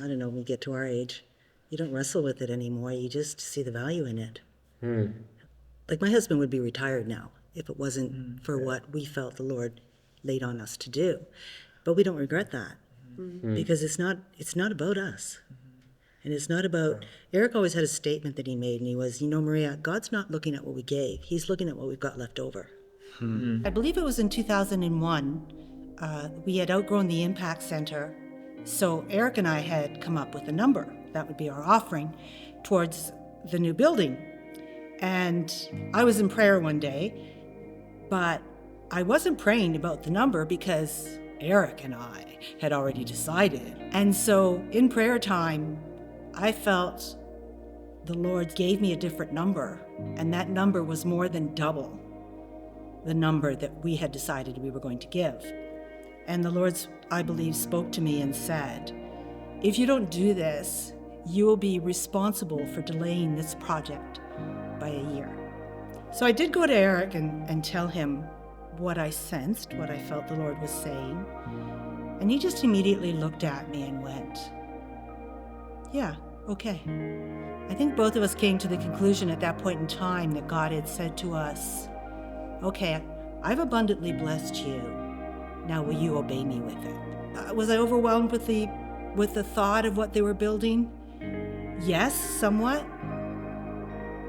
I don't know, when we get to our age, you don't wrestle with it anymore. You just see the value in it. Like my husband would be retired now if it wasn't for what we felt the Lord laid on us to do. But we don't regret that because it's not about us. And it's not about, Eric always had a statement that he made, and he was, Maria, God's not looking at what we gave. He's looking at what we've got left over. I believe it was in 2001, we had outgrown the Impact Center. So Eric and I had come up with a number. That would be our offering towards the new building. And I was in prayer one day, but I wasn't praying about the number because Eric and I had already decided. And so in prayer time, I felt the Lord gave me a different number, and that number was more than double the number that we had decided we were going to give. And the Lord, I believe, spoke to me and said, if you don't do this, you will be responsible for delaying this project by a year. So I did go to Eric and tell him what I sensed, what I felt the Lord was saying. And he just immediately looked at me and went, yeah, okay. I think both of us came to the conclusion at that point in time that God had said to us, okay, I've abundantly blessed you. Now will you obey me with it? Was I overwhelmed with the thought of what they were building? Yes, somewhat.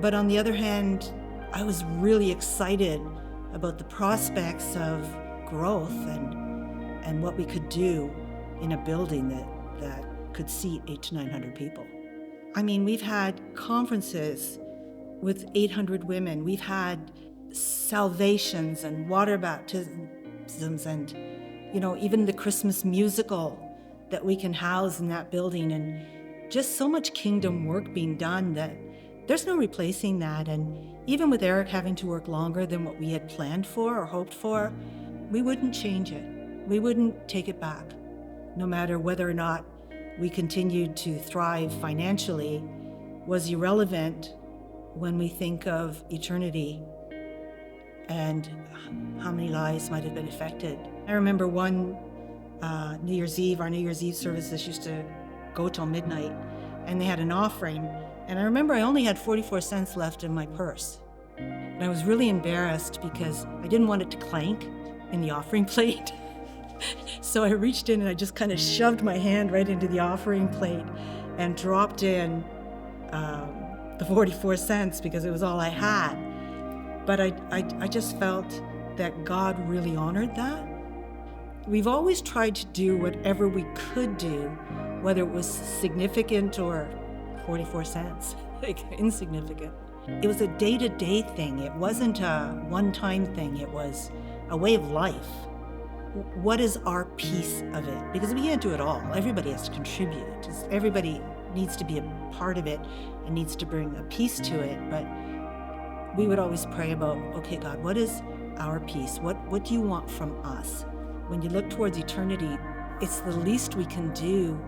But on the other hand, I was really excited about the prospects of growth and what we could do in a building that could seat 800 to 900 people. I mean, we've had conferences with 800 women. We've had salvations and water baptisms and, even the Christmas musical that we can house in that building, and just so much kingdom work being done that there's no replacing that. And even with Eric having to work longer than what we had planned for or hoped for, we wouldn't change it. We wouldn't take it back. No matter whether or not we continued to thrive financially was irrelevant when we think of eternity and how many lives might have been affected. I remember one New Year's Eve, our New Year's Eve services used to go till midnight, and they had an offering. And I remember I only had 44 cents left in my purse. And I was really embarrassed because I didn't want it to clank in the offering plate. So I reached in and I just kind of shoved my hand right into the offering plate and dropped in the 44 cents because it was all I had. But I just felt that God really honored that. We've always tried to do whatever we could do, whether it was significant or 44 cents, like insignificant. It was a day-to-day thing. It wasn't a one-time thing. It was a way of life. What is our piece of it? Because we can't do it all. Everybody has to contribute. Everybody needs to be a part of it and needs to bring a piece to it. But we would always pray about, okay, God, what is our piece? What do you want from us? When you look towards eternity, it's the least we can do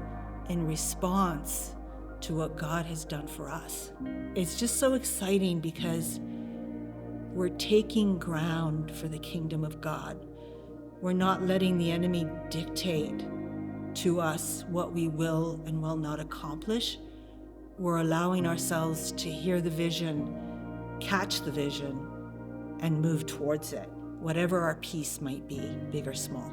in response to what God has done for us. It's just so exciting because we're taking ground for the kingdom of God. We're not letting the enemy dictate to us what we will and will not accomplish. We're allowing ourselves to hear the vision, catch the vision, and move towards it, whatever our piece might be, big or small.